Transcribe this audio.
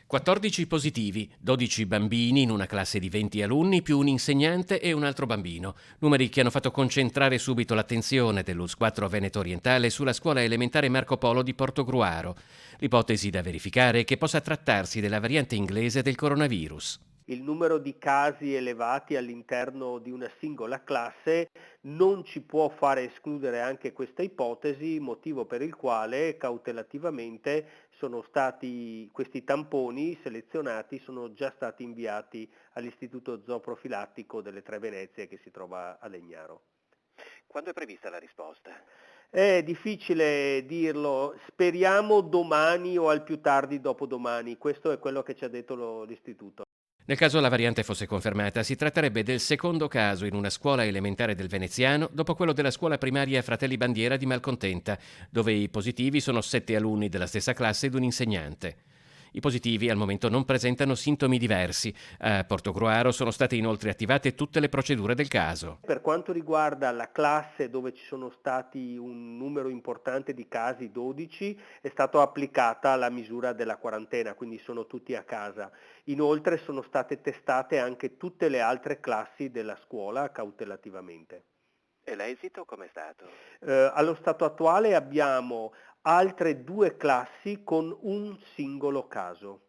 14 positivi, 12 bambini in una classe di 20 alunni più un insegnante e un altro bambino. Numeri che hanno fatto concentrare subito l'attenzione dell'ULS 4 Veneto Orientale sulla scuola elementare Marco Polo di Portogruaro. L'ipotesi da verificare è che possa trattarsi della variante inglese del coronavirus. Il numero di casi elevati all'interno di una singola classe non ci può fare escludere anche questa ipotesi, motivo per il quale cautelativamente questi tamponi selezionati sono già stati inviati all'Istituto Zooprofilattico delle Tre Venezie che si trova a Legnaro. Quando è prevista la risposta? È difficile dirlo, speriamo domani o al più tardi dopodomani, questo è quello che ci ha detto l'istituto. Nel caso la variante fosse confermata, si tratterebbe del secondo caso in una scuola elementare del veneziano dopo quello della scuola primaria Fratelli Bandiera di Malcontenta, dove i positivi sono 7 alunni della stessa classe ed un insegnante. I positivi al momento non presentano sintomi diversi. A Portogruaro sono state inoltre attivate tutte le procedure del caso. Per quanto riguarda la classe dove ci sono stati un numero importante di casi, 12, è stata applicata la misura della quarantena, quindi sono tutti a casa. Inoltre sono state testate anche tutte le altre classi della scuola cautelativamente. E l'esito com'è stato? Allo stato attuale abbiamo altre 2 classi con un singolo caso.